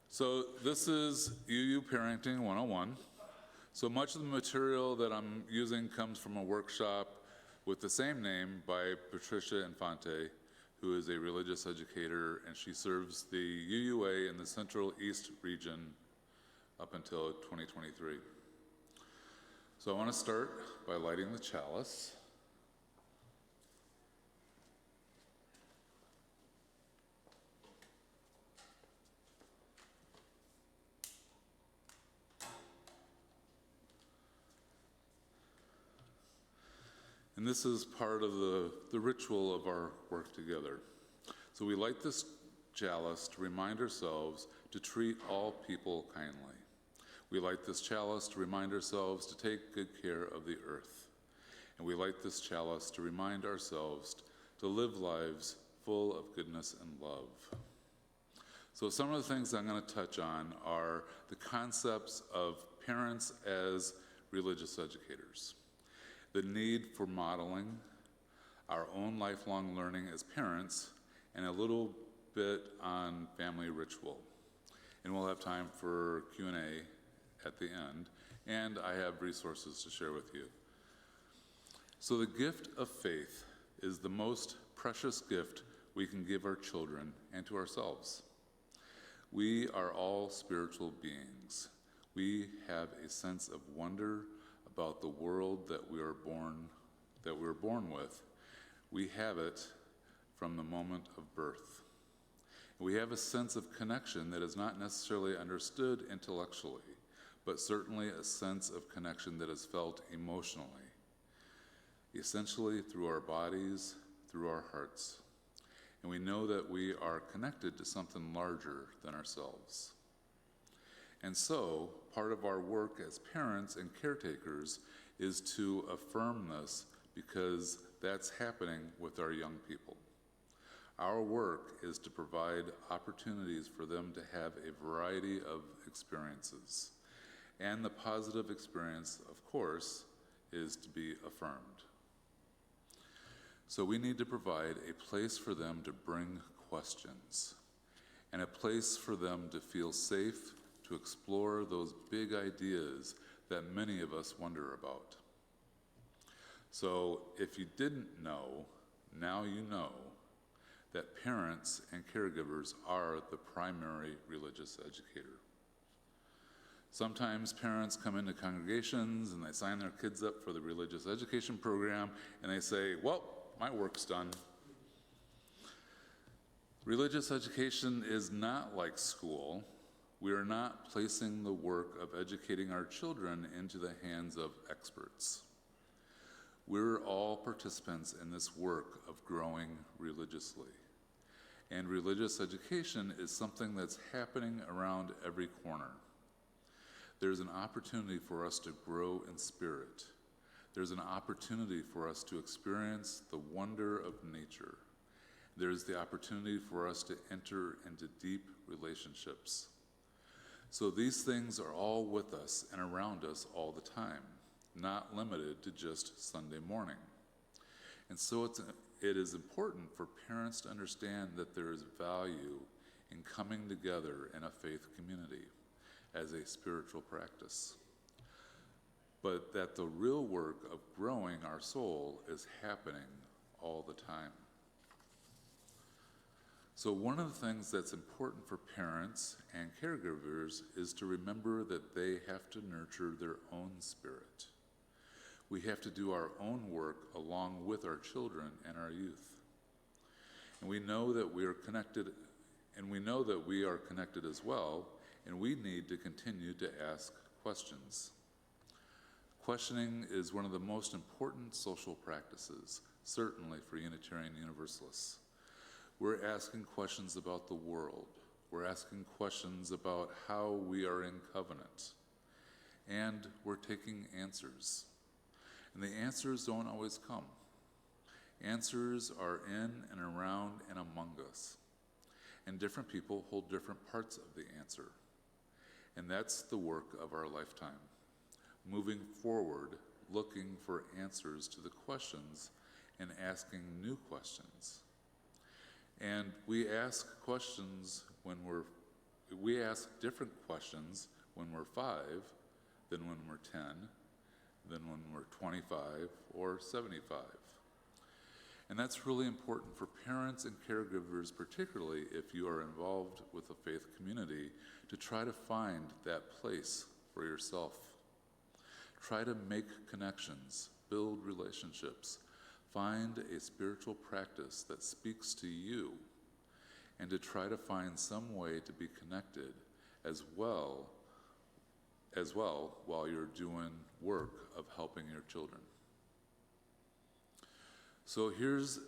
So this is UU Parenting 101. So much of the material that I'm using comes from a workshop with the same name by Patricia Infante, who is a religious educator, and she serves the UUA in the Central East region up until 2023. So I want to start by lighting the chalice. And this is part of the ritual of our work together. So we light this chalice to remind ourselves to treat all people kindly. We light this chalice to remind ourselves to take good care of the earth. And we light this chalice to remind ourselves to live lives full of goodness and love. So some of the things I'm going to touch on are the concepts of parents as religious educators, the need for modeling, our own lifelong learning as parents, and a little bit on family ritual. And we'll have time for Q&A at the end, and I have resources to share with you. So the gift of faith is the most precious gift we can give our children and to ourselves. We are all spiritual beings. We have a sense of wonder about the world that we were born with. We have it from the moment of birth. We have a sense of connection that is not necessarily understood intellectually, but certainly a sense of connection that is felt emotionally, essentially through our bodies, through our hearts. And we know that we are connected to something larger than ourselves. And so, part of our work as parents and caretakers is to affirm this, because that's happening with our young people. Our work is to provide opportunities for them to have a variety of experiences. And the positive experience, of course, is to be affirmed. So we need to provide a place for them to bring questions, and a place for them to feel safe to explore those big ideas that many of us wonder about. So if you didn't know, now you know that parents and caregivers are the primary religious educator. Sometimes parents come into congregations and they sign their kids up for the religious education program and they say, well, my work's done. Religious education is not like school. We are not placing the work of educating our children into the hands of experts. We're all participants in this work of growing religiously. And religious education is something that's happening around every corner. There's an opportunity for us to grow in spirit. There's an opportunity for us to experience the wonder of nature. There's the opportunity for us to enter into deep relationships. So these things are all with us and around us all the time, not limited to just Sunday morning. And so it is important for parents to understand that there is value in coming together in a faith community as a spiritual practice, but that the real work of growing our soul is happening all the time. So one of the things that's important for parents and caregivers is to remember that they have to nurture their own spirit. We have to do our own work along with our children and our youth. And we know that we are connected, as well, and we need to continue to ask questions. Questioning is one of the most important social practices, certainly for Unitarian Universalists. We're asking questions about the world. We're asking questions about how we are in covenant. And we're taking answers. And the answers don't always come. Answers are in and around and among us. And different people hold different parts of the answer. And that's the work of our lifetime. Moving forward, looking for answers to the questions and asking new questions. And we ask different questions when we're 5 than when we're 10, than when we're 25 or 75. And that's really important for parents and caregivers, particularly if you are involved with a faith community, to try to find that place for yourself. Try to make connections, build relationships, find a spiritual practice that speaks to you, and to try to find some way to be connected as well while you're doing work of helping your children. So here's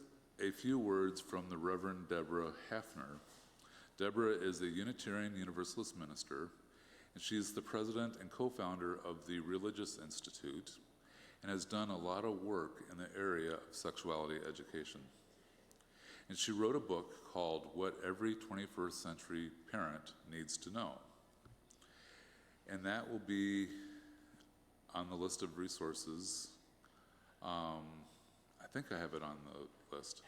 a few words from the Reverend Deborah Hafner. Deborah is a Unitarian Universalist minister, and she's the president and co-founder of the Religious Institute and has done a lot of work in the area of sexuality education. And she wrote a book called What Every 21st Century Parent Needs to Know. And that will be on the list of resources. I think I have it on the list.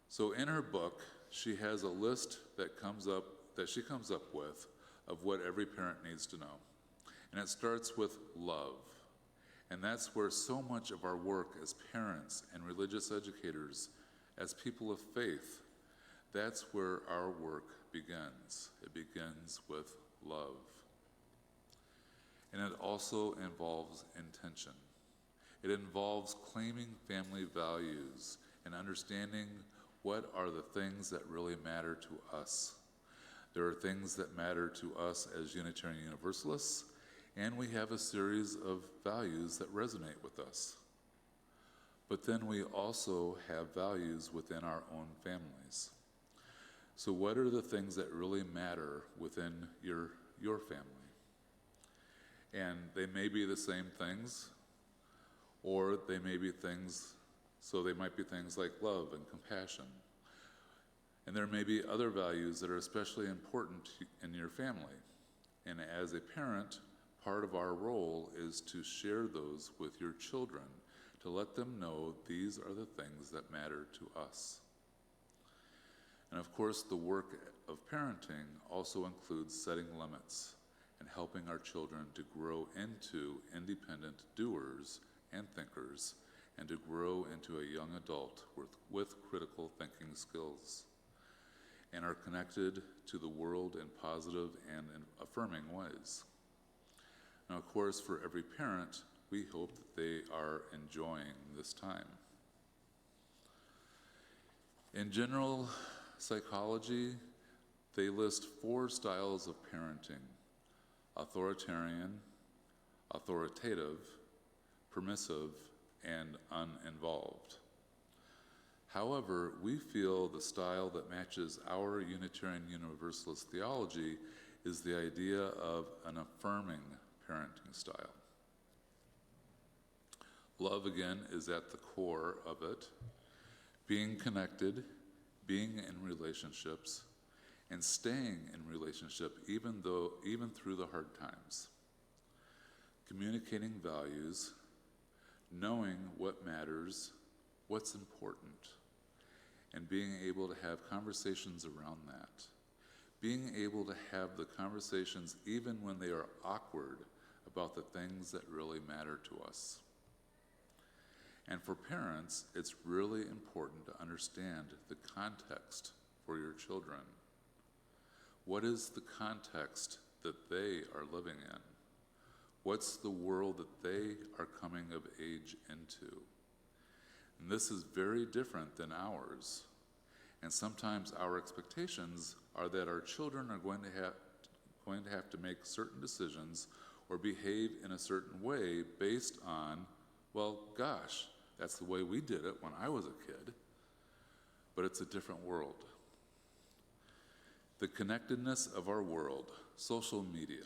So in her book, she has a list that she comes up with of what every parent needs to know. And it starts with love. And that's where so much of our work as parents and religious educators, as people of faith, that's where our work begins. It begins with love. And it also involves intention. It involves claiming family values and understanding what are the things that really matter to us. There are things that matter to us as Unitarian Universalists, and we have a series of values that resonate with us. But then we also have values within our own families. So what are the things that really matter within your family? And they may be the same things, or they may be things, so they might be things like love and compassion. And there may be other values that are especially important in your family. And as a parent, part of our role is to share those with your children, to let them know these are the things that matter to us. And of course, the work of parenting also includes setting limits and helping our children to grow into independent doers and thinkers, and to grow into a young adult with critical thinking skills, and are connected to the world in positive and in affirming ways. Now, of course, for every parent, we hope that they are enjoying this time. In general psychology, they list 4 styles of parenting: authoritarian, authoritative, permissive, and uninvolved. However, we feel the style that matches our Unitarian Universalist theology is the idea of an affirming parenting style. Love, again, is at the core of it. Being connected, being in relationships, and staying in relationship even through the hard times. Communicating values, knowing what matters, what's important, and being able to have conversations around that. Being able to have the conversations even when they are awkward about the things that really matter to us. And for parents, it's really important to understand the context for your children. What is the context that they are living in? What's the world that they are coming of age into? And this is very different than ours. And sometimes our expectations are that our children are going to have to make certain decisions or behave in a certain way based on, well, gosh, that's the way we did it when I was a kid. But it's a different world. The connectedness of our world, social media,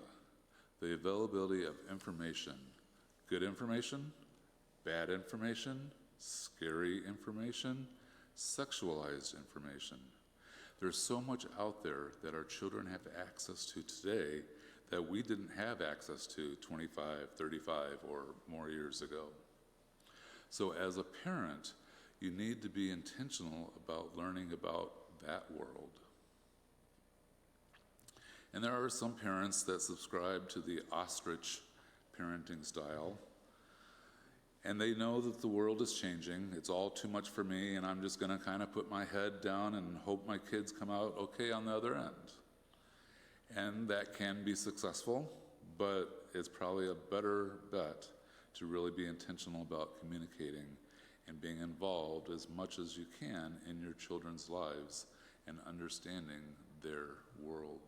the availability of information, good information, bad information, scary information, sexualized information. There's so much out there that our children have access to today that we didn't have access to 25, 35, or more years ago. So as a parent, you need to be intentional about learning about that world. And there are some parents that subscribe to the ostrich parenting style, and they know that the world is changing. It's all too much for me, and I'm just going to kind of put my head down and hope my kids come out okay on the other end. And that can be successful, but it's probably a better bet to really be intentional about communicating and being involved as much as you can in your children's lives and understanding their world.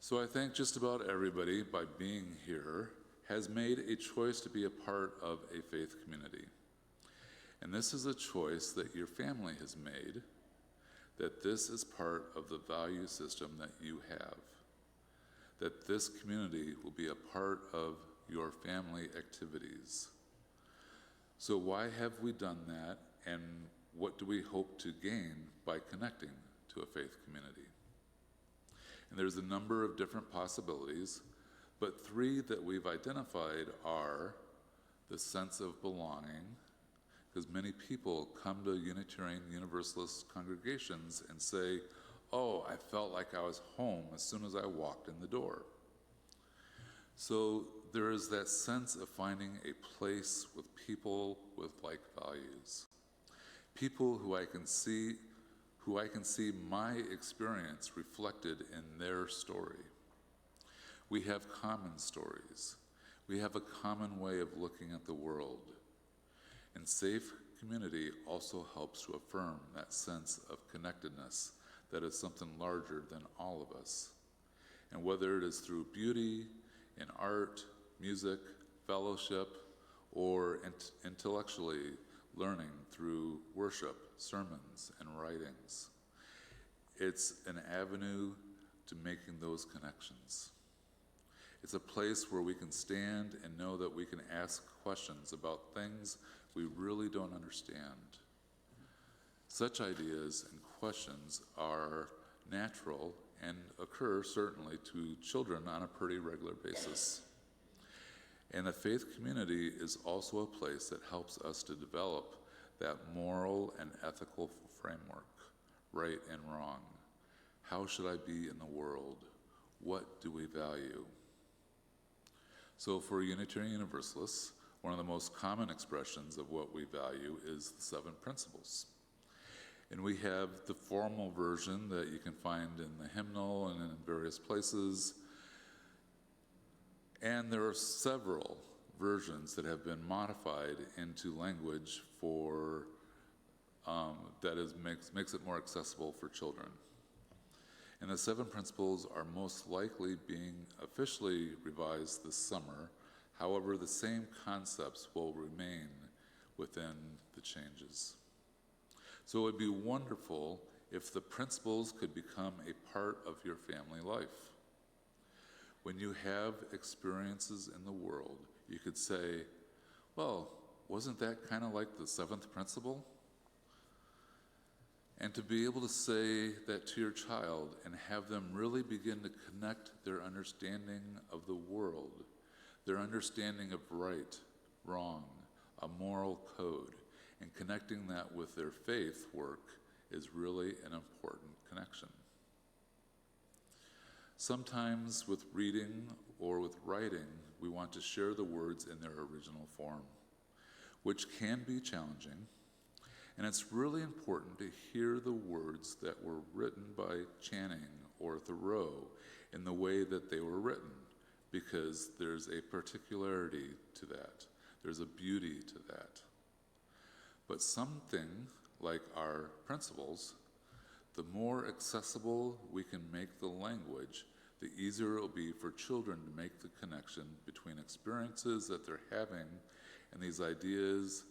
So I think just about everybody, by being here, has made a choice to be a part of a faith community. And this is a choice that your family has made, that this is part of the value system that you have, that this community will be a part of your family activities. So why have we done that, and what do we hope to gain by connecting to a faith community? And there's a number of different possibilities, but three that we've identified are the sense of belonging, because many people come to Unitarian Universalist congregations and say, oh, I felt like I was home as soon as I walked in the door. So there is that sense of finding a place with people with like values. People who I can see my experience reflected in their story. We have common stories. We have a common way of looking at the world. And safe community also helps to affirm that sense of connectedness that is something larger than all of us. And whether it is through beauty, in art, music, fellowship, or intellectually learning through worship, sermons, and writings, it's an avenue to making those connections. It's a place where we can stand and know that we can ask questions about things we really don't understand. Such ideas and questions are natural and occur certainly to children on a pretty regular basis. And a faith community is also a place that helps us to develop that moral and ethical framework, right and wrong. How should I be in the world? What do we value? So for Unitarian Universalists, one of the most common expressions of what we value is the 7 principles. And we have the formal version that you can find in the hymnal and in various places. And there are several versions that have been modified into language for makes it more accessible for children. And the 7 principles are most likely being officially revised this summer. However, the same concepts will remain within the changes. So it would be wonderful if the principles could become a part of your family life. When you have experiences in the world, you could say, well, wasn't that kind of like the 7th principle? And to be able to say that to your child and have them really begin to connect their understanding of the world, their understanding of right, wrong, a moral code, and connecting that with their faith work is really an important connection. Sometimes with reading or with writing, we want to share the words in their original form, which can be challenging. And it's really important to hear the words that were written by Channing or Thoreau in the way that they were written, because there's a particularity to that. There's a beauty to that. But something like our principles, the more accessible we can make the language, the easier it will be for children to make the connection between experiences that they're having and these ideas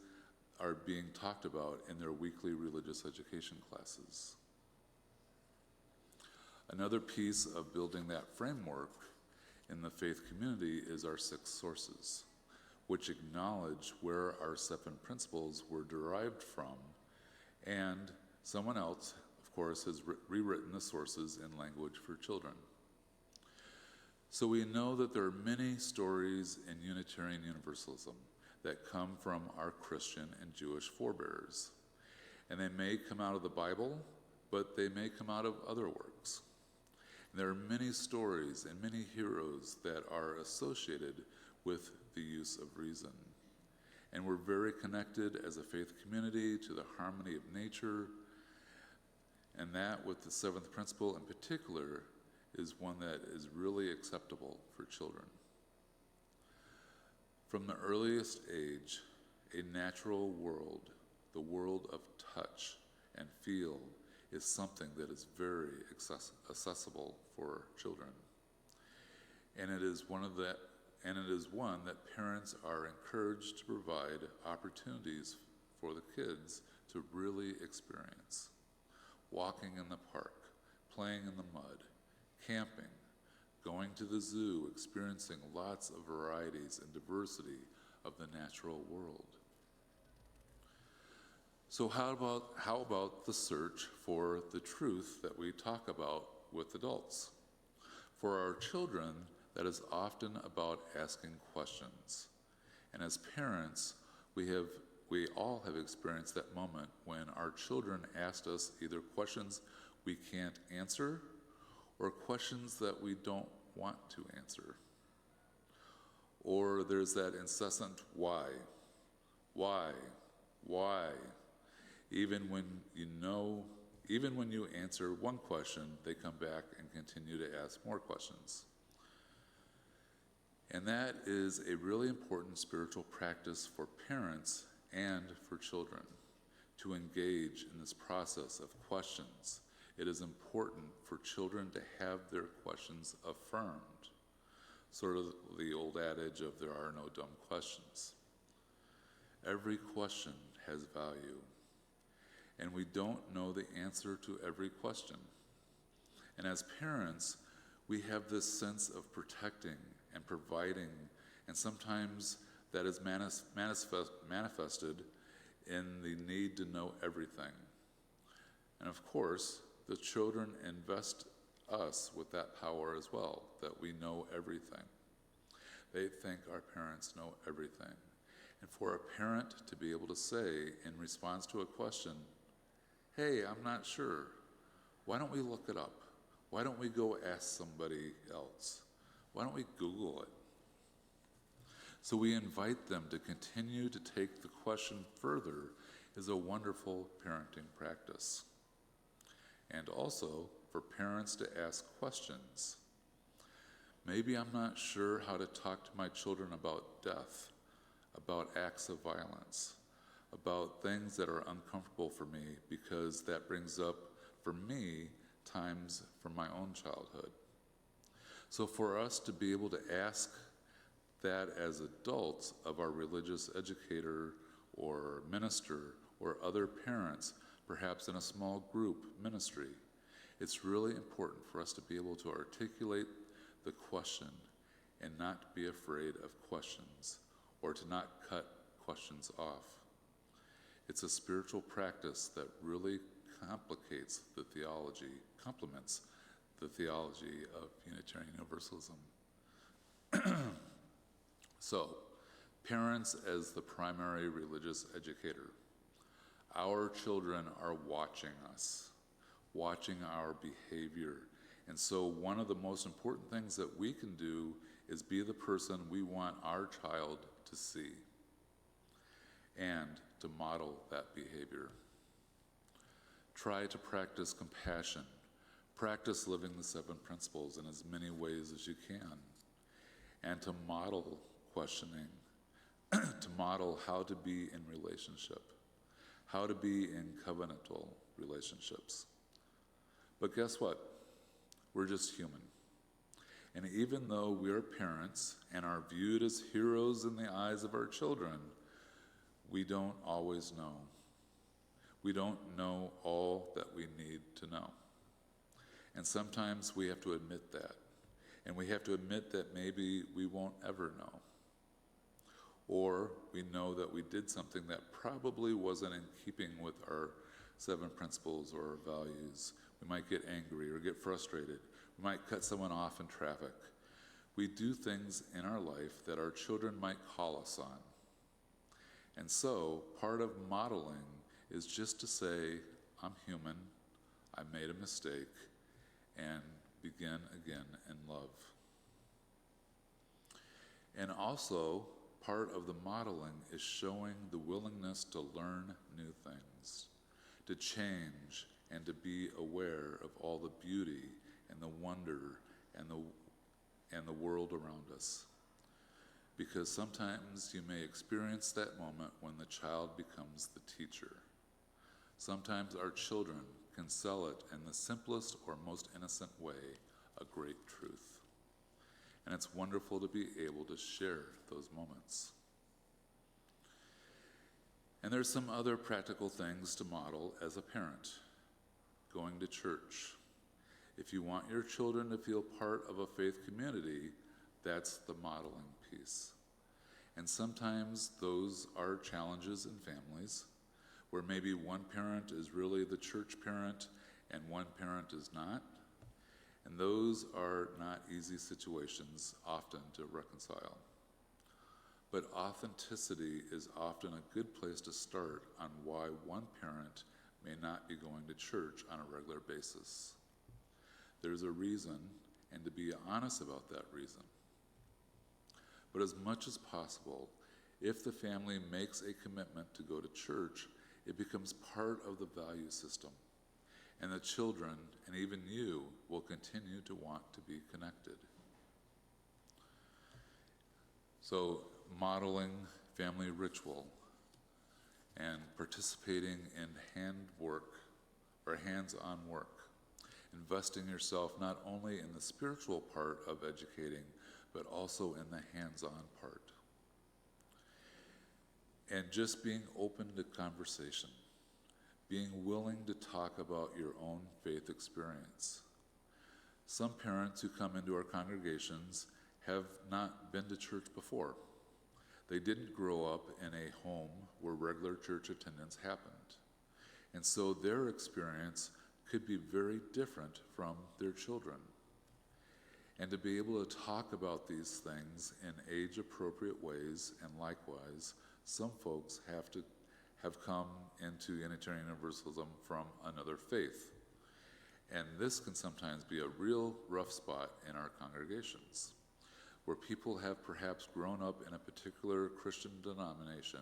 are being talked about in their weekly religious education classes. Another piece of building that framework in the faith community is our 6 sources, which acknowledge where our 7 principles were derived from, and someone else, of course, has rewritten the sources in language for children. So we know that there are many stories in Unitarian Universalism that come from our Christian and Jewish forebears. And they may come out of the Bible, but they may come out of other works. And there are many stories and many heroes that are associated with the use of reason. And we're very connected as a faith community to the harmony of nature, and that with the seventh principle in particular is one that is really acceptable for children. From the earliest age, a natural world, the world of touch and feel, is something that is very accessible for children. And it is one that parents are encouraged to provide opportunities for the kids to really experience. Walking in the park, playing in the mud, camping, going to the zoo, experiencing lots of varieties and diversity of the natural world. So how about the search for the truth that we talk about with adults? For our children, that is often about asking questions. And as parents, we all have experienced that moment when our children asked us either questions we can't answer or questions that we don't want to answer. Or there's that incessant why, even when you answer one question, they come back and continue to ask more questions. And that is a really important spiritual practice for parents and for children, to engage in this process of questions. It is important for children to have their questions affirmed, sort of the old adage of there are no dumb questions. Every question has value, and we don't know the answer to every question. And as parents, we have this sense of protecting and providing, and sometimes that is manifested in the need to know everything. And of course, the children invest us with that power as well, that we know everything. They think our parents know everything. And for a parent to be able to say in response to a question, hey, I'm not sure, why don't we look it up? Why don't we go ask somebody else? Why don't we Google it? So we invite them to continue to take the question further is a wonderful parenting practice. And also for parents to ask questions. Maybe I'm not sure how to talk to my children about death, about acts of violence, about things that are uncomfortable for me, because that brings up, for me, times from my own childhood. So for us to be able to ask that as adults of our religious educator or minister or other parents, perhaps in a small group ministry, it's really important for us to be able to articulate the question and not be afraid of questions or to not cut questions off. It's a spiritual practice that really complements the theology of Unitarian Universalism. So, parents as the primary religious educator. Our children are watching us, watching our behavior. And so one of the most important things that we can do is be the person we want our child to see and to model that behavior. Try to practice compassion. Practice living the seven principles in as many ways as you can. And to model questioning, to model how to be in relationship, how to be in covenantal relationships. But guess what? We're just human. And even though we're parents and are viewed as heroes in the eyes of our children, we don't always know. We don't know all that we need to know. And sometimes we have to admit that. And we have to admit that maybe we won't ever know. Or we know that we did something that probably wasn't in keeping with our seven principles or our values. We might get angry or get frustrated. We might cut someone off in traffic. We do things in our life that our children might call us on. And so, part of modeling is just to say, I'm human, I made a mistake, and begin again in love. And also, part of the modeling is showing the willingness to learn new things, to change, and to be aware of all the beauty and the wonder and the world around us. Because sometimes you may experience that moment when the child becomes the teacher. Sometimes our children can sell it in the simplest or most innocent way, a great truth. And it's wonderful to be able to share those moments. And there's some other practical things to model as a parent. Going to church. If you want your children to feel part of a faith community, that's the modeling piece. And sometimes those are challenges in families where maybe one parent is really the church parent and one parent is not. And those are not easy situations often to reconcile. But authenticity is often a good place to start on why one parent may not be going to church on a regular basis. There's a reason, and to be honest about that reason. But as much as possible, if the family makes a commitment to go to church, it becomes part of the value system. And the children, and even you, will continue to want to be connected. So, modeling family ritual and participating in hands-on work. Investing yourself not only in the spiritual part of educating, but also in the hands-on part. And just being open to conversation. Being willing to talk about your own faith experience. Some parents who come into our congregations have not been to church before. They didn't grow up in a home where regular church attendance happened. And so their experience could be very different from their children. And to be able to talk about these things in age-appropriate ways, and likewise, some folks have come into Unitarian Universalism from another faith. And this can sometimes be a real rough spot in our congregations, where people have perhaps grown up in a particular Christian denomination,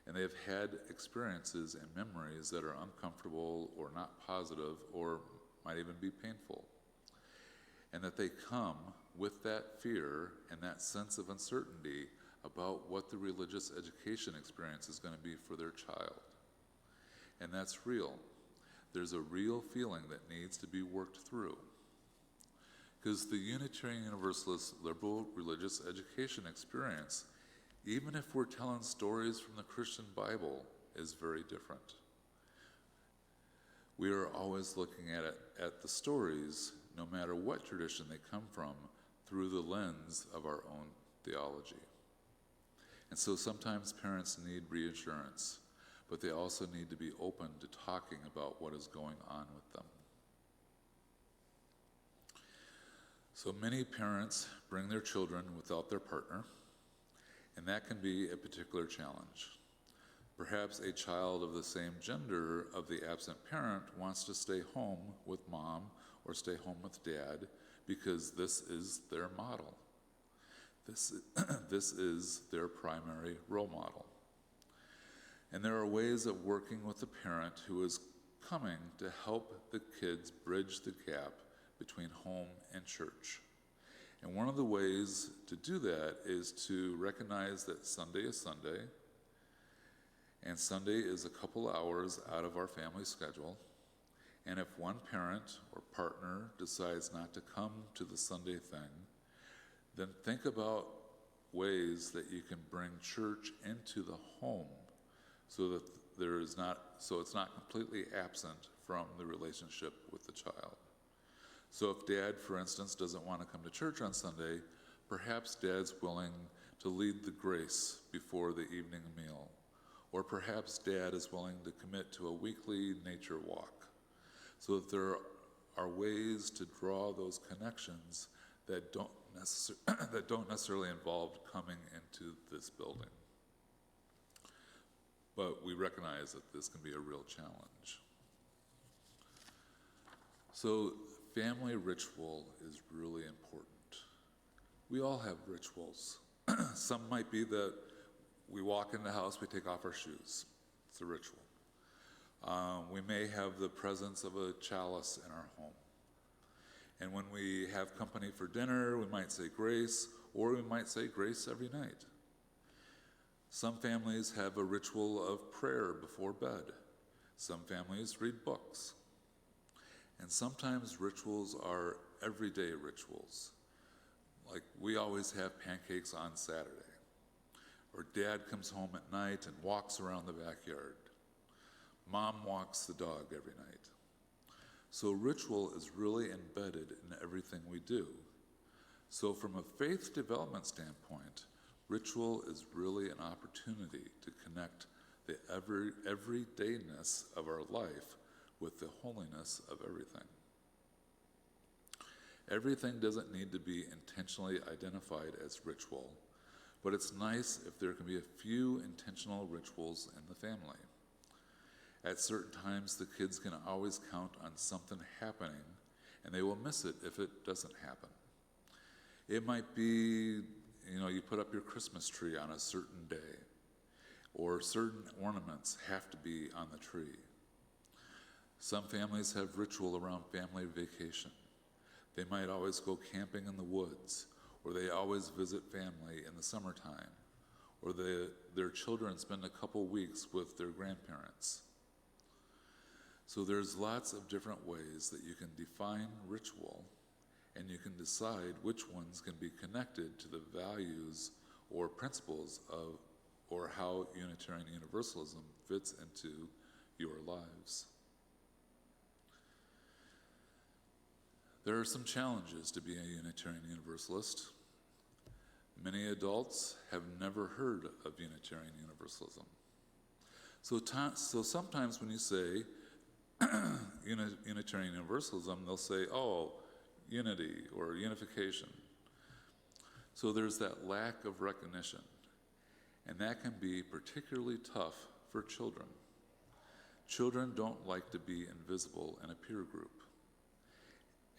and they've had experiences and memories that are uncomfortable or not positive or might even be painful. And that they come with that fear and that sense of uncertainty about what the religious education experience is going to be for their child. And that's real. There's a real feeling that needs to be worked through. Because the Unitarian Universalist liberal religious education experience, even if we're telling stories from the Christian Bible, is very different. We are always looking at the stories, no matter what tradition they come from, through the lens of our own theology. And so sometimes parents need reassurance, but they also need to be open to talking about what is going on with them. So many parents bring their children without their partner, and that can be a particular challenge. Perhaps a child of the same gender of the absent parent wants to stay home with mom or stay home with dad because this is their model. This is their primary role model. And there are ways of working with a parent who is coming to help the kids bridge the gap between home and church. And one of the ways to do that is to recognize that Sunday is Sunday, and Sunday is a couple hours out of our family schedule. And if one parent or partner decides not to come to the Sunday thing, then think about ways that you can bring church into the home so that it's not completely absent from the relationship with the child. So if dad, for instance, doesn't want to come to church on Sunday, perhaps dad's willing to lead the grace before the evening meal. Or perhaps dad is willing to commit to a weekly nature walk. So that there are ways to draw those connections that don't necessarily involve coming into this building. but we recognize that this can be a real challenge. So family ritual is really important. We all have rituals. Some might be that we walk in the house, we take off our shoes. It's a ritual. We may have the presence of a chalice in our home. And when we have company for dinner, we might say grace, or we might say grace every night. Some families have a ritual of prayer before bed. Some families read books. And sometimes rituals are everyday rituals. Like we always have pancakes on Saturday. Or Dad comes home at night and walks around the backyard. Mom walks the dog every night. So ritual is really embedded in everything we do. So from a faith development standpoint, ritual is really an opportunity to connect the everydayness of our life with the holiness of everything. Everything doesn't need to be intentionally identified as ritual, but it's nice if there can be a few intentional rituals in the family. At certain times, the kids can always count on something happening, and they will miss it if it doesn't happen. It might be, you put up your Christmas tree on a certain day, or certain ornaments have to be on the tree. Some families have ritual around family vacation. They might always go camping in the woods, or they always visit family in the summertime, or their children spend a couple weeks with their grandparents. So there's lots of different ways that you can define ritual, and you can decide which ones can be connected to the values or principles of, or how Unitarian Universalism fits into your lives. There are some challenges to being a Unitarian Universalist. Many adults have never heard of Unitarian Universalism. So sometimes when you say Unitarian Universalism, they'll say, oh, unity or unification. So there's that lack of recognition, and that can be particularly tough for children. Children don't like to be invisible in a peer group.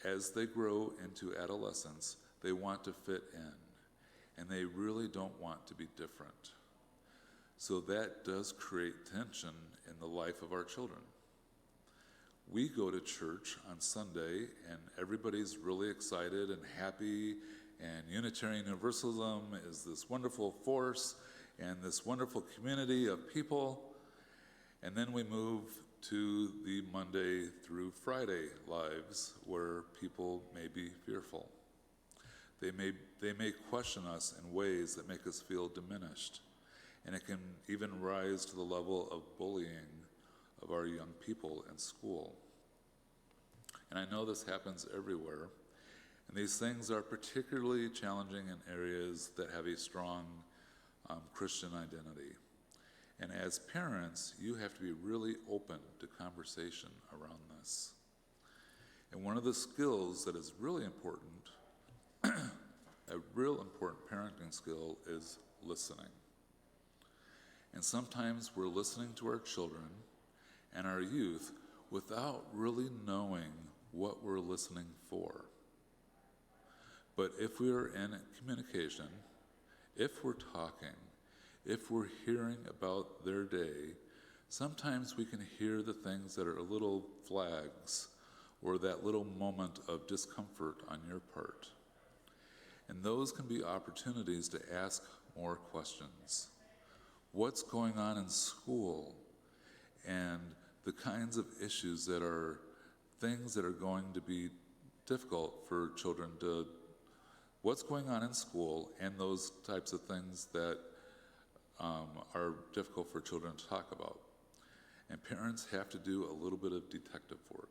As they grow into adolescence, they want to fit in, and they really don't want to be different. So that does create tension in the life of our children. We go to church on Sunday, and everybody's really excited and happy, and Unitarian Universalism is this wonderful force and this wonderful community of people. And then we move to the Monday through Friday lives where people may be fearful. They may question us in ways that make us feel diminished, and it can even rise to the level of bullying of our young people in school. And I know this happens everywhere, and these things are particularly challenging in areas that have a strong Christian identity. And as parents, you have to be really open to conversation around this. And one of the skills that is really important, a real important parenting skill, is listening. And sometimes we're listening to our children and our youth without really knowing what we're listening for. But if we're in communication, if we're talking, if we're hearing about their day, sometimes we can hear the things that are little flags or that little moment of discomfort on your part. And those can be opportunities to ask more questions. What's going on in school? And the kinds of issues that are things that are going to be difficult for children to, what's going on in school, and those types of things that are difficult for children to talk about. And parents have to do a little bit of detective work.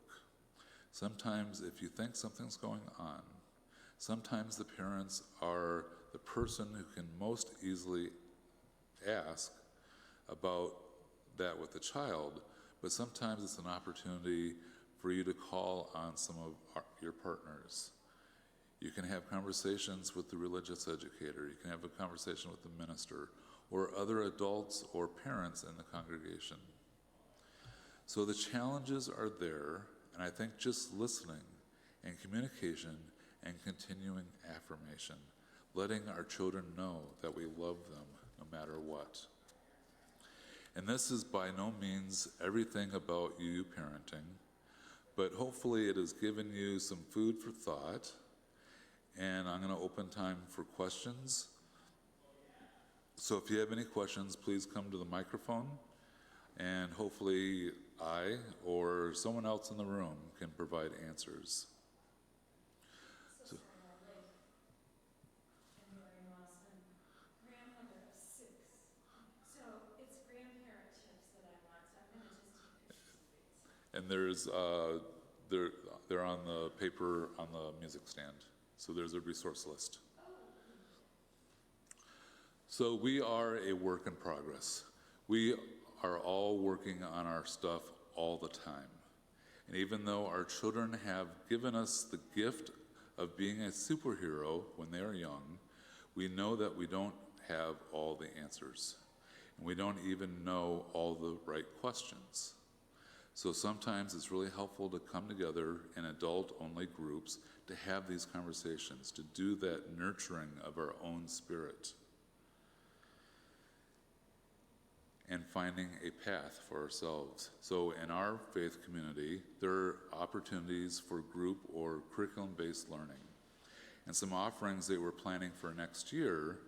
Sometimes if you think something's going on, sometimes the parents are the person who can most easily ask about that with the child, but sometimes it's an opportunity for you to call on some of your partners. You can have conversations with the religious educator. You can have a conversation with the minister or other adults or parents in the congregation. So the challenges are there, and I think just listening and communication and continuing affirmation, letting our children know that we love them no matter what. And this is by no means everything about UU parenting, but hopefully it has given you some food for thought, and I'm going to open time for questions. So if you have any questions, please come to the microphone, and hopefully I or someone else in the room can provide answers. So sorry, I'm late. I'm Mary Moss. I'm grandmother of 6. So it's grandparent tips that I want, so I'm going to just take pictures of these. And there's they're on the paper on the music stand. So there's a resource list. So we are a work in progress. We are all working on our stuff all the time. And even though our children have given us the gift of being a superhero when they are young, we know that we don't have all the answers. And we don't even know all the right questions. So sometimes it's really helpful to come together in adult-only groups to have these conversations, to do that nurturing of our own spirit, and finding a path for ourselves. So in our faith community, there are opportunities for group or curriculum-based learning. And some offerings that we're planning for next year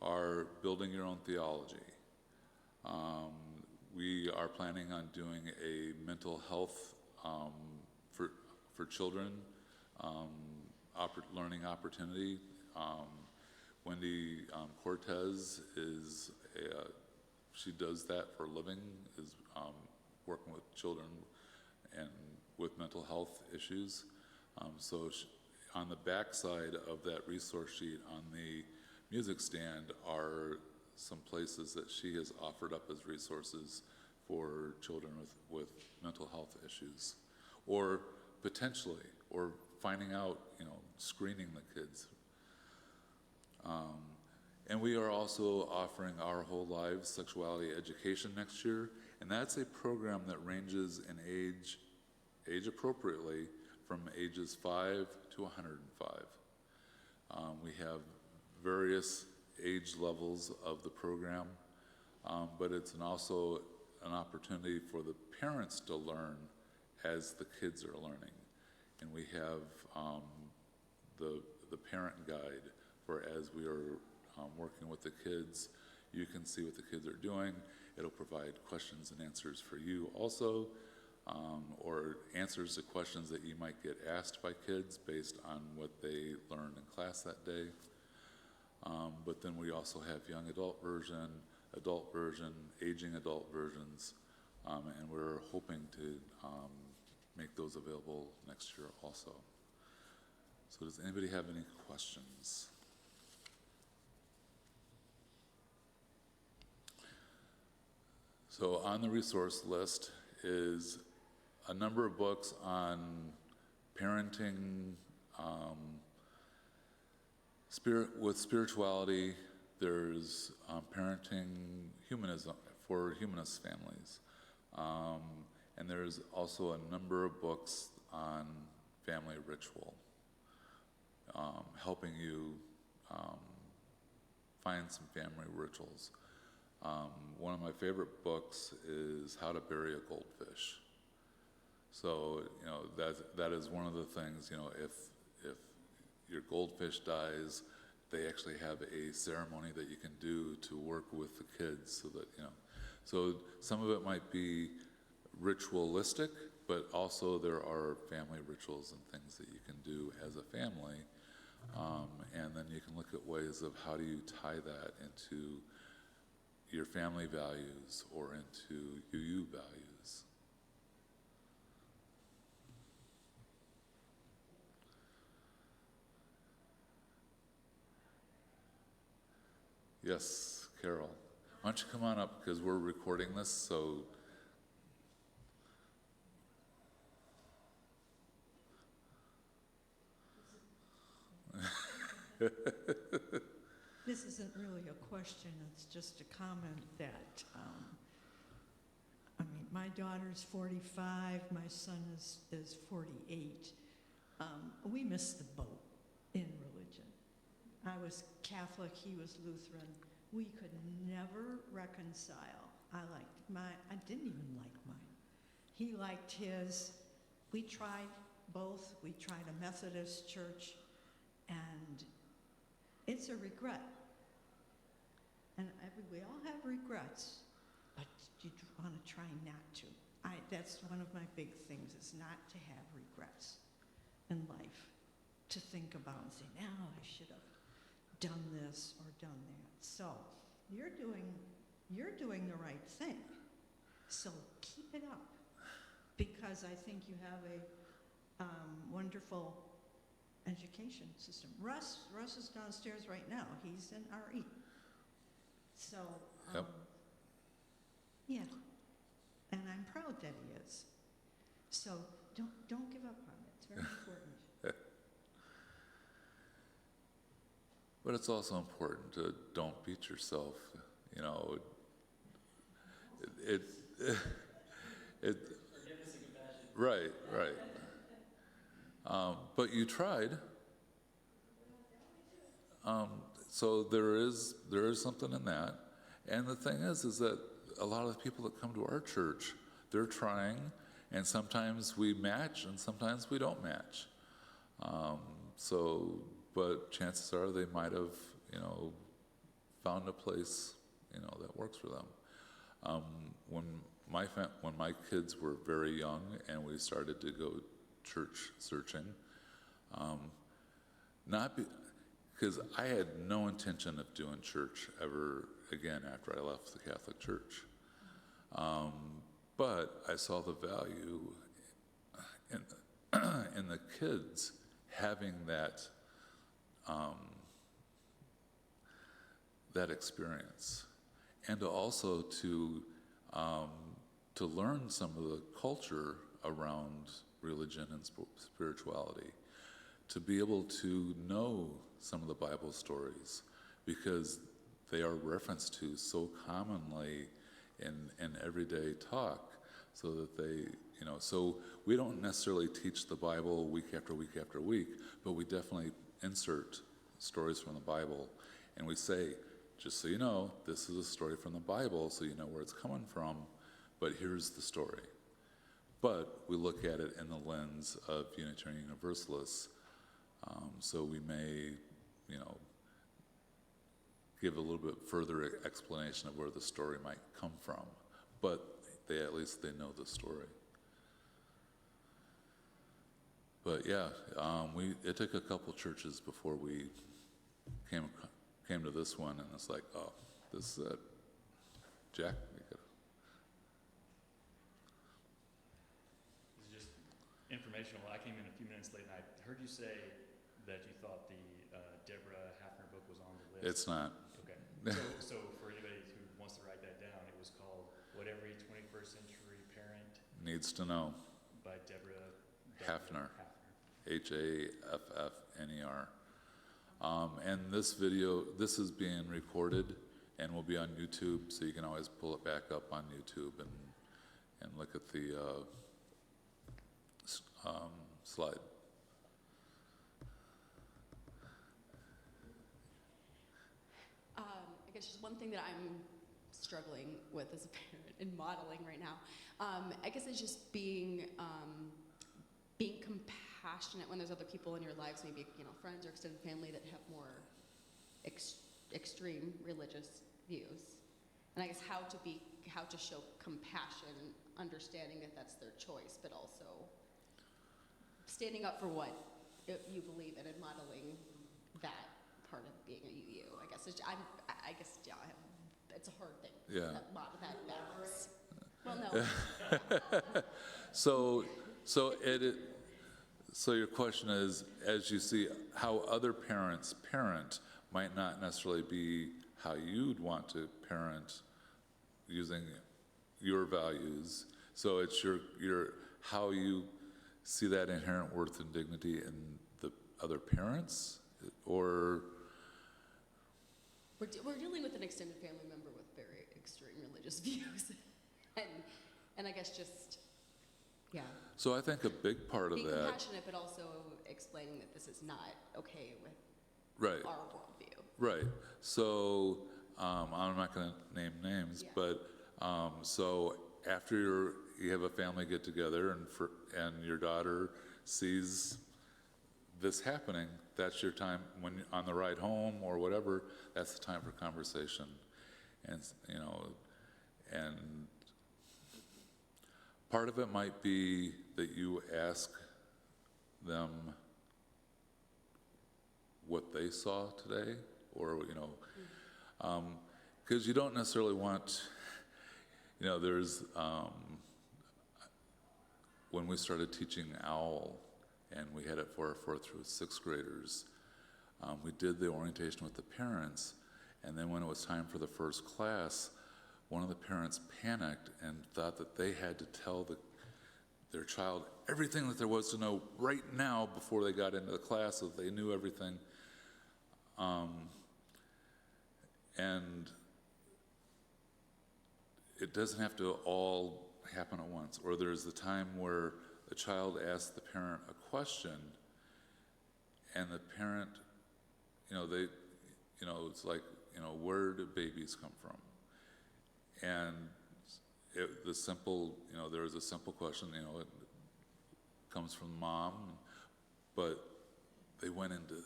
are building your own theology. We are planning on doing a mental health for children learning opportunity. Wendy Cortez is she does that for a living, is working with children and with mental health issues. So on the back side of that resource sheet on the music stand are some places that she has offered up as resources for children with mental health issues, or potentially, or finding out, screening the kids. And we are also offering Our Whole Lives Sexuality Education next year, and that's a program that ranges in age appropriately, from ages 5 to 105. We have various age levels of the program, but it's also an opportunity for the parents to learn as the kids are learning. And we have the parent guide for as we are working with the kids. You can see what the kids are doing. It'll provide questions and answers for you also, or answers to questions that you might get asked by kids based on what they learned in class that day. But then we also have young adult version, aging adult versions, and we're hoping to make those available next year also. So does anybody have any questions? So on the resource list is a number of books on parenting, with spirituality. There's parenting humanism for humanist families. And there's also a number of books on family ritual, helping you find some family rituals. One of my favorite books is How to Bury a Goldfish. So, that is one of the things, if your goldfish dies, they actually have a ceremony that you can do to work with the kids so that, so some of it might be ritualistic, but also there are family rituals and things that you can do as a family. And then you can look at ways of how do you tie that into your family values or into UU values. Yes, Carol. Why don't you come on up, because we're recording this, so. This isn't really a question, it's just a comment that, my daughter's 45, my son is 48. We missed the boat in religion. I was Catholic, he was Lutheran. We could never reconcile. I didn't even like mine. He liked his. We tried both. We tried a Methodist church, and it's a regret. And we all have regrets, but you want to try not to. That's one of my big things, is not to have regrets in life, to think about and say, no, I should have done this or done that. So you're doing the right thing. So keep it up, because I think you have a wonderful education system. Russ is downstairs right now. He's in RE. So, Yep. Yeah, and I'm proud that he is. So don't give up on it. It's very important. But it's also important to don't beat yourself. You know, forgiveness and compassion. Right. But you tried. So there is something in that. And the thing is that a lot of the people that come to our church, they're trying, and sometimes we match, and sometimes we don't match. But chances are they might have, found a place, that works for them. When my kids were very young and we started to go church searching, because I had no intention of doing church ever again after I left the Catholic Church. But I saw the value in the kids having that experience, and also to learn some of the culture around religion and spirituality, to be able to know some of the Bible stories, because they are referenced to so commonly in everyday talk, so that they, so we don't necessarily teach the Bible week after week after week, but we definitely insert stories from the Bible, and we say, just so you know, this is a story from the Bible, so you know where it's coming from, but here's the story. But we look at it in the lens of Unitarian Universalists, so we may, give a little bit further explanation of where the story might come from, but at least they know the story. But yeah, it took a couple churches before we came to this one, and it's like, oh, this is it. Jack? This is just informational. I came in a few minutes late, and I heard you say that you thought the Deborah Hafner book was on the list. It's not. Okay. So for anybody who wants to write that down, it was called What Every 21st Century Parent Needs to Know by Deborah Hafner. Haffner. And this is being recorded and will be on YouTube, so you can always pull it back up on YouTube and look at the slide. I guess just one thing that I'm struggling with as a parent and modeling right now, I guess it's just being compassionate when there's other people in your lives, maybe friends or extended family that have more extreme religious views, and I guess how to show compassion, understanding that that's their choice, but also standing up for what you believe in and modeling that part of being a UU. I guess it's a hard thing. Yeah. That balance. Well, no. So your question is, as you see how other parents parent might not necessarily be how you'd want to parent using your values. So it's your how you see that inherent worth and dignity in the other parents. or We're dealing with an extended family member with very extreme religious views, and I guess just, yeah. so I think a big part of Being that, compassionate, but also explaining that this is not okay with right, our worldview. right. So I'm not going to name names, Yeah. but so after you have a family get together and your daughter sees this happening, that's your time when you're on the ride home or whatever. That's the time for conversation, and and part of it might be that you ask them what they saw today, or because you don't necessarily want, there's when we started teaching OWL, and we had it for our 4th through 6th graders, we did the orientation with the parents, and then when it was time for the first class, one of the parents panicked and thought that they had to tell their child everything that there was to know right now before they got into the class, so that they knew everything. And it doesn't have to all happen at once. Or there's the time where the child asks the parent a question, and the parent, it's like, where do babies come from? And there's a simple question, it comes from mom, but they went into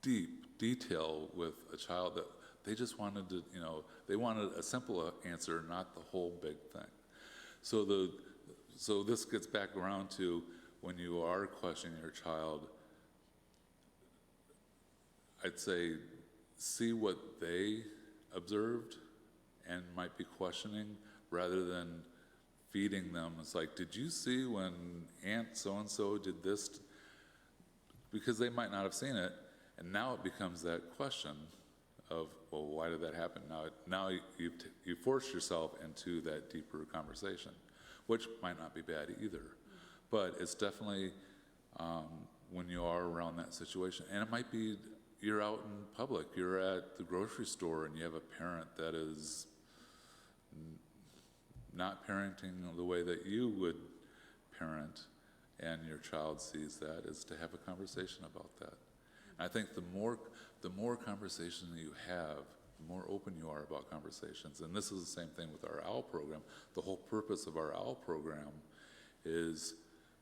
deep detail with a child that they just wanted to, they wanted a simple answer, not the whole big thing. So this gets back around to when you are questioning your child, I'd say see what they observed and might be questioning, rather than feeding them. It's like, did you see when Aunt so-and-so did this? Because they might not have seen it, and now it becomes that question of, well, why did that happen? Now you force yourself into that deeper conversation, which might not be bad either. But it's definitely when you are around that situation, and it might be you're out in public, you're at the grocery store, and you have a parent that is not parenting the way that you would parent, and your child sees that, is to have a conversation about that. And I think the more conversation that you have, the more open you are about conversations. And this is the same thing with our OWL program. The whole purpose of our OWL program is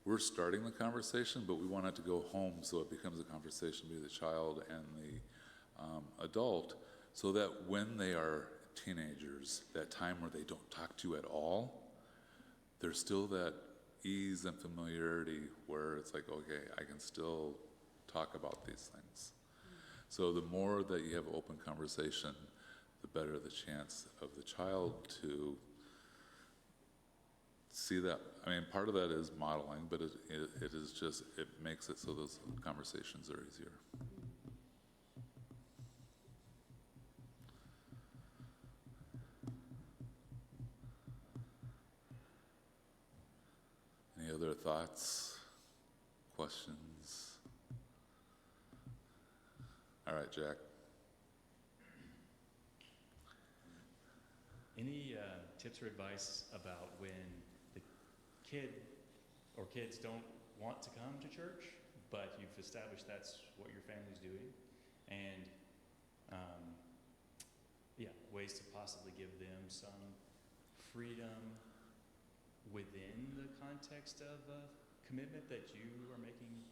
we're starting the conversation, but we want it to go home so it becomes a conversation between the child and the adult, so that when they are teenagers, that time where they don't talk to you at all, there's still that ease and familiarity where it's like, okay, I can still talk about these things. So the more that you have open conversation, the better the chance of the child to see that. I mean, part of that is modeling, but it is just, it makes it so those conversations are easier. Any other thoughts, questions? All right, Jack. Any tips or advice about when the kid or kids don't want to come to church, but you've established that's what your family's doing, and ways to possibly give them some freedom within the context of a commitment that you are making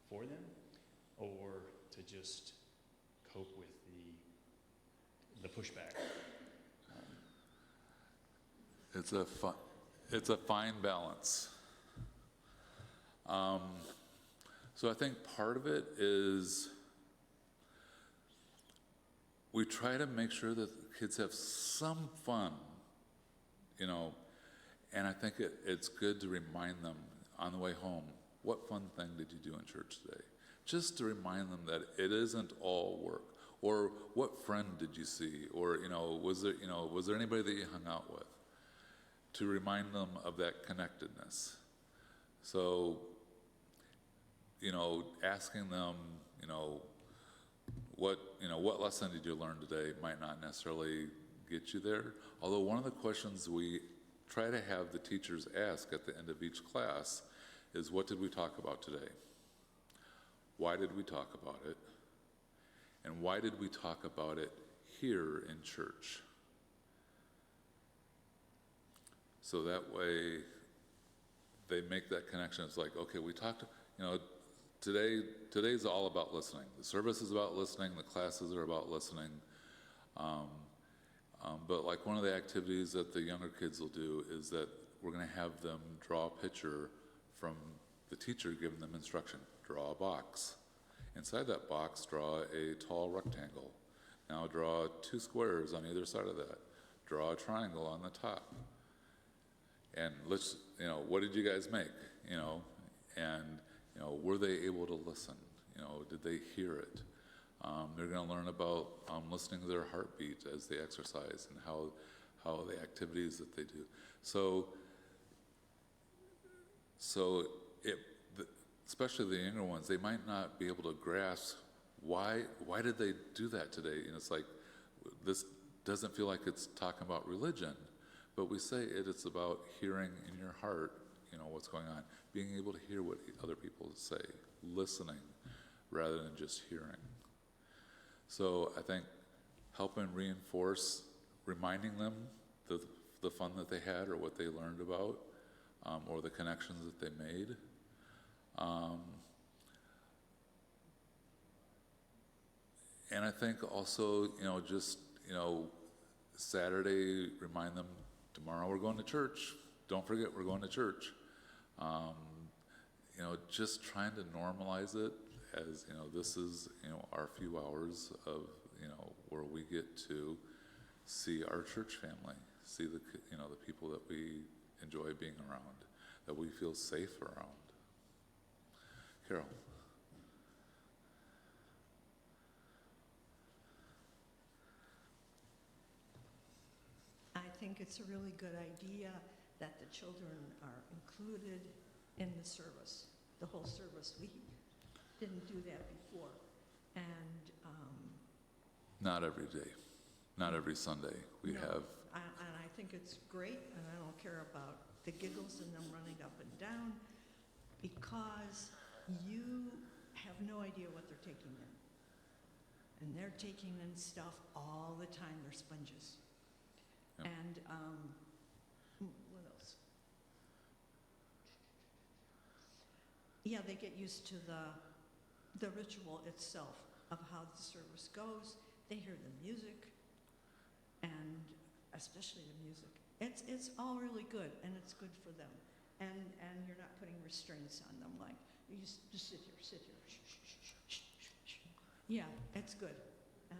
for them, or to just cope with the pushback? It's a fine balance. So I think part of it is we try to make sure that the kids have some fun, and I think it's good to remind them on the way home, what fun thing did you do in church today? Just to remind them that it isn't all work. Or what friend did you see? Or, was there anybody that you hung out with? To remind them of that connectedness. So, asking them, what lesson did you learn today might not necessarily get you there. Although one of the questions we try to have the teachers ask at the end of each class is, what did we talk about today? Why did we talk about it? And why did we talk about it here in church? So that way they make that connection. It's like, okay, we talked, today's all about listening. The service is about listening, the classes are about listening. But like one of the activities that the younger kids will do is that we're going to have them draw a picture from the teacher giving them instruction. Draw a box. Inside that box, draw a tall rectangle. Now draw 2 squares on either side of that. Draw a triangle on the top. And let's, what did you guys make? Were they able to listen? Did they hear it? They're going to learn about listening to their heartbeat as they exercise and how the activities that they do. Especially the younger ones, they might not be able to grasp why did they do that today. It's like, this doesn't feel like it's talking about religion, but we say it's about hearing in your heart, what's going on, being able to hear what other people say, listening rather than just hearing. So I think helping reinforce, reminding them the fun that they had or what they learned about, or the connections that they made. And I think also, Saturday, remind them, tomorrow we're going to church. Don't forget we're going to church. Just trying to normalize it as, this is, our few hours of, where we get to see our church family, see the people that we enjoy being around, that we feel safe around. Carol. I think it's a really good idea that the children are included in the service, the whole service. We didn't do that before. And Not every day, not every Sunday. We have. And I think it's great, and I don't care about the giggles and them running up and down, because you have no idea what they're taking in. And they're taking in stuff all the time. They're sponges. Yep. And what else? Yeah, they get used to the ritual itself of how the service goes. They hear the music, and especially the music. It's all really good, and it's good for them. And you're not putting restraints on them, like, you just sit here. Shh, shh, shh, shh, shh, shh. Yeah, it's good. And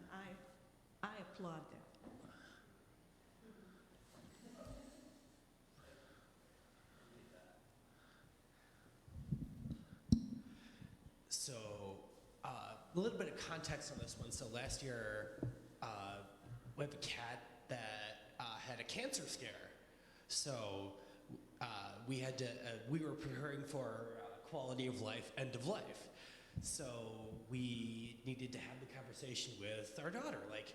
I applaud that. So, a little bit of context on this one. So last year, we have a cat that had a cancer scare. So we had to, we were preparing for quality of life, end of life. So we needed to have the conversation with our daughter. Like,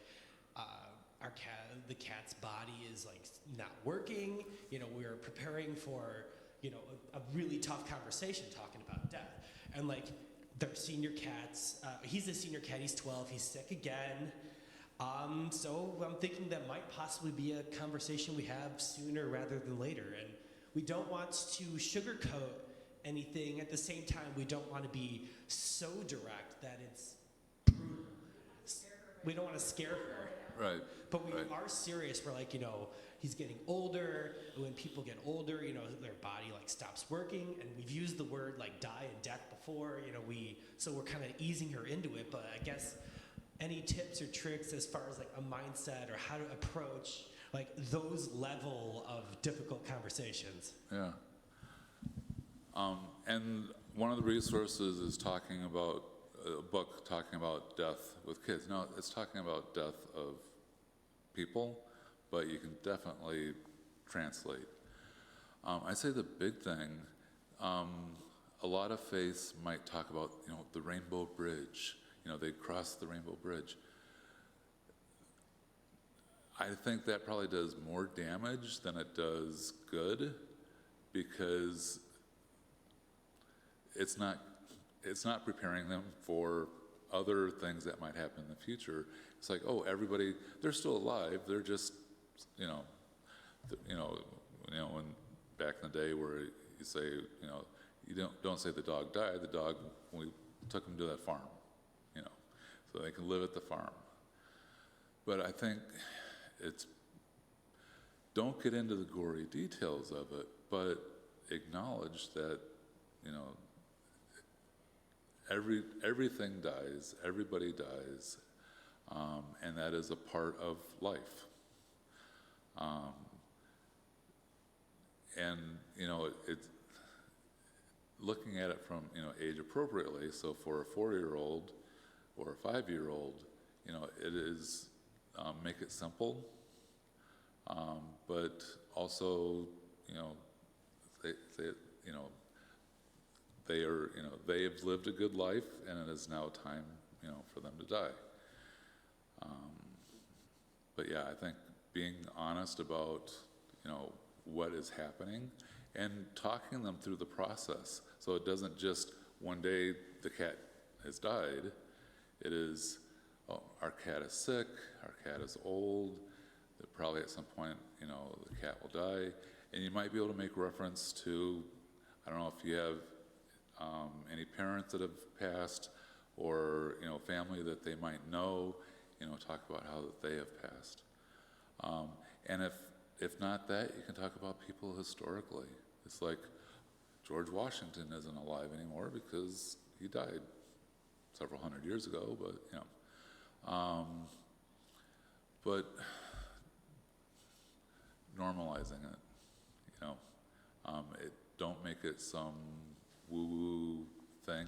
the cat's body is like not working. We were preparing for, a really tough conversation talking about death. And like, they're senior cats. He's a senior cat, he's 12, he's sick again. So I'm thinking that might possibly be a conversation we have sooner rather than later. And we don't want to sugarcoat anything. At the same time, we don't want to be so direct that it's brutal. We don't want to scare her. Right. But we are serious. We're like, he's getting older. When people get older, their body like stops working. And we've used the word like die and death before. So we're kind of easing her into it. But I guess any tips or tricks as far as like a mindset or how to approach like those level of difficult conversations? Yeah. And one of the resources is talking about a book talking about death with kids. No, it's talking about death of people, but you can definitely translate. I'd say the big thing, a lot of faiths might talk about, the rainbow bridge, they cross the Rainbow Bridge. I think that probably does more damage than it does good, because it's not preparing them for other things that might happen in the future. It's like, oh, everybody, they're still alive. They're just, when back in the day where you say, you don't say the dog died. The dog, we took him to that farm, so they can live at the farm. But I think don't get into the gory details of it, but acknowledge that, everything dies, everybody dies, and that is a part of life. And it's looking at it from age appropriately. So for a 4-year-old or a 5-year-old, it is make it simple, but also they have lived a good life, and it is now time for them to die. But yeah, I think being honest about what is happening and talking them through the process, so it doesn't just one day the cat has died. It is, oh, our cat is sick, our cat is old, that probably at some point the cat will die, and you might be able to make reference to, I don't know if you have any parents that have passed, or family that they might know, talk about how that they have passed. And if not that, you can talk about people historically. It's like George Washington isn't alive anymore because he died several hundred years ago, but normalizing it, don't make it some woo-woo thing,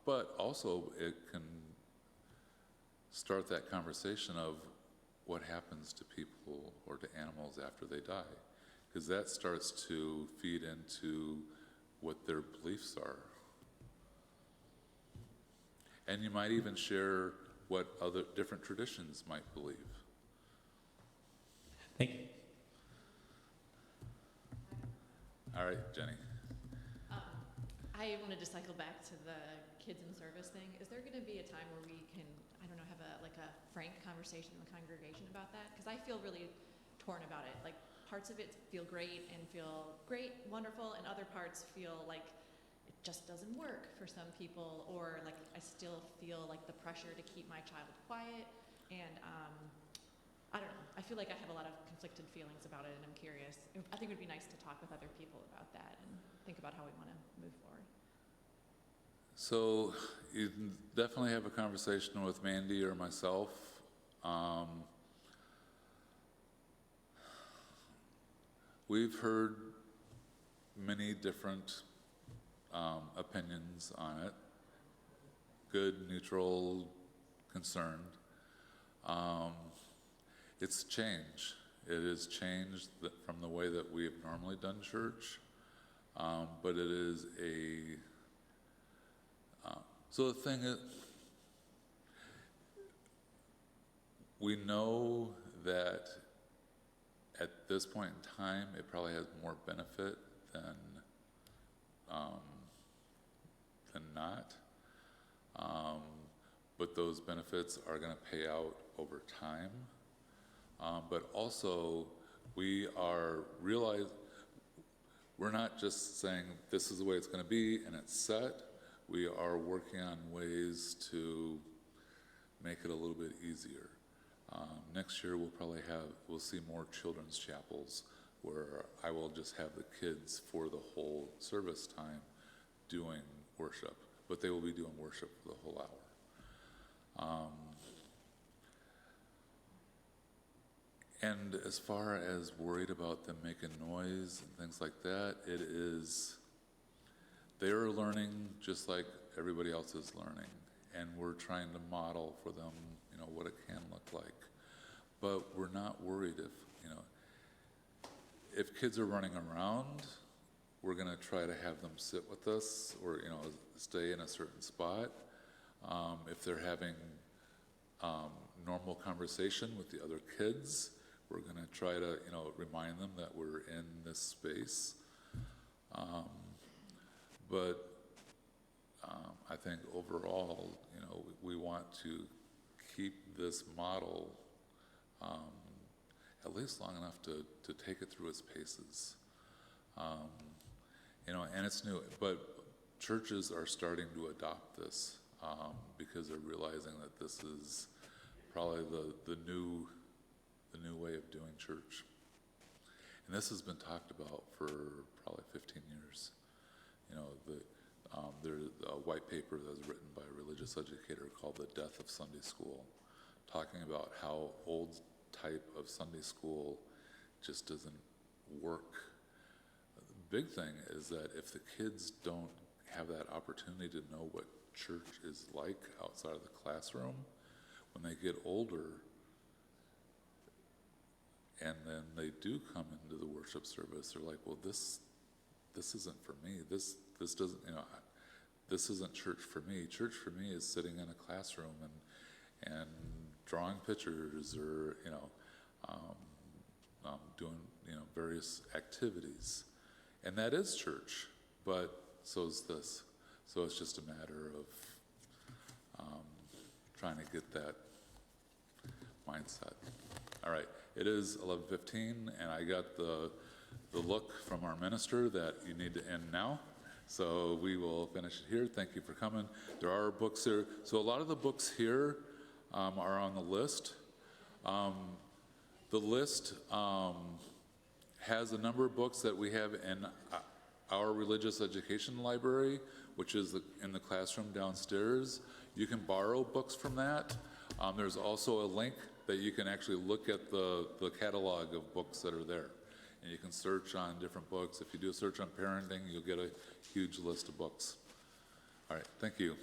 but also it can start that conversation of what happens to people or to animals after they die, because that starts to feed into what their beliefs are. And you might even share what other different traditions might believe. Thank you. All right, Jenny. I wanted to cycle back to the kids in service thing. Is there going to be a time where we can, I don't know, have a frank conversation in the congregation about that? Because I feel really torn about it. Like, parts of it feel great and feel great, wonderful, and other parts feel like it just doesn't work for some people, or like I still feel like the pressure to keep my child quiet, and I don't know. I feel like I have a lot of conflicted feelings about it, and I'm curious. I think it would be nice to talk with other people about that and think about how we want to move forward. So you can definitely have a conversation with Mandy or myself. We've heard many different opinions on it, good, neutral, concerned. It's change. It has changed from the way that we have normally done church, but it is a so the thing is, we know that at this point in time, it probably has more benefit than not. But those benefits are going to pay out over time. But also, we're not just saying this is the way it's going to be and it's set. We are working on ways to make it a little bit easier. Next year we'll see more children's chapels where I will just have the kids for the whole service time doing worship, but they will be doing worship for the whole hour. And as far as worried about them making noise and things like that, they're learning just like everybody else is learning, and we're trying to model for them, what it can look like. But we're not worried if kids are running around, we're going to try to have them sit with us or, stay in a certain spot. If they're having normal conversation with the other kids, we're going to try to, remind them that we're in this space. But I think overall, we want to keep this model at least long enough to take it through its paces. And it's new, but churches are starting to adopt this because they're realizing that this is probably the new way of doing church. And this has been talked about for probably 15 years. There's a white paper that was written by a religious educator called The Death of Sunday School, talking about how old type of Sunday school just doesn't work. The big thing is that if the kids don't have that opportunity to know what church is like outside of the classroom, when they get older and then they do come into the worship service, they're like, well, this isn't for me. This doesn't, this isn't church for me. Church for me is sitting in a classroom and drawing pictures or, doing, various activities. And that is church, but so is this. So it's just a matter of trying to get that mindset. All right, it is 11:15, and I got the look from our minister that you need to end now. So we will finish it here. Thank you for coming. There are books here. So a lot of the books here are on the list. The list has a number of books that we have in our religious education library, which is in the classroom downstairs. You can borrow books from that. There's also a link that you can actually look at the catalog of books that are there. And you can search on different books. If you do a search on parenting, you'll get a huge list of books. All right, thank you.